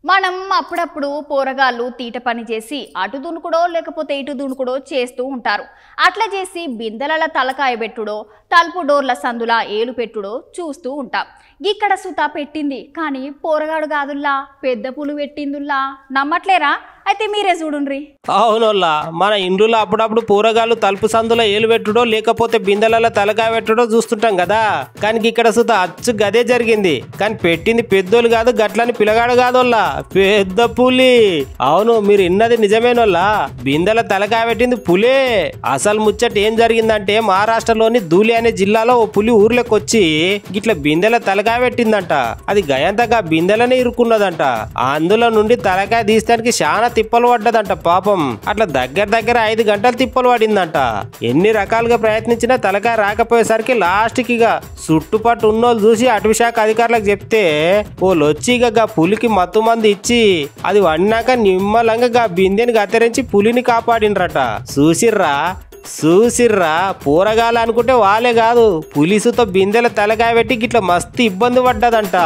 మనం అప్పుడప్పుడు పోరగాళ్ళు తీట పని చేసి అటు దునుకుడో లేకపోతే ఇటు దునుకుడో చేస్తూ ఉంటారు. అట్లా చేసి బిందెల తలకాయ పెట్టుడో తలుపు డోర్ల సందులా ఏలు పెట్టుడో చూస్తూ ఉంటాం. ఇక్కడ సుత పెట్టింది కానీ పోరగాడు కాదుల్లా పెద్ద పులు పెట్టిందుల్లా. నమ్మట్లేరా? అయితే మీరే చూడుండ్రి. అవునోళ్ళ మన ఇండ్లలో అప్పుడప్పుడు పూరగాళ్ళు తలుపు సందులో ఏలు పెట్టుడో లేకపోతే బిందెలలో తలకాయ పెట్టుడో చూస్తుంటాం కదా. కానీ ఇక్కడ సుత అచ్చు గదే జరిగింది. కానీ పెట్టింది పెద్దోళ్ళు కాదు, గట్లని పిల్లగాడు కాదోళ్ళ పెద్ద పులి. అవును, మీరు ఇన్నది నిజమేనోళ్ళ. బిందెల తలకాయ పెట్టింది పులే. అసలు ముచ్చట ఏం జరిగిందంటే మహారాష్ట్రలోని ధూలి అనే జిల్లాలో ఓ పులి ఊర్లోకి వచ్చి గిట్ల బిందెల తలకాయ పెట్టిందంట. అది గయంతగా బిందెలనే ఇరుక్కున్నదంట. అందులో నుండి తలకాయ తీస్తానికి చాలా తిప్పలు పడ్డదంట పాపం. అట్లా దగ్గర 5 గంటలు తిప్పలు పడిందంట. ఎన్ని రకాలుగా ప్రయత్నించినా తలకాయ రాకపోయేసరికి లాస్ట్ కి చుట్టుపట్టు ఉన్నోళ్ళు చూసి అటవీ శాఖ అధికారులకు చెప్తే వాళ్ళు వచ్చి ఇక పులికి మత్తు మంది ఇచ్చి అది వండినాక నిమ్మలంగా బిందెని కత్తిరించి పులిని కాపాడినరట. చూసిర్రా పూరగాలు అనుకుంటే వాళ్ళే కాదు, పులిసుతో బిందెల తలకాయ పెట్టి గిట్ల మస్తు ఇబ్బంది పడ్డదంట.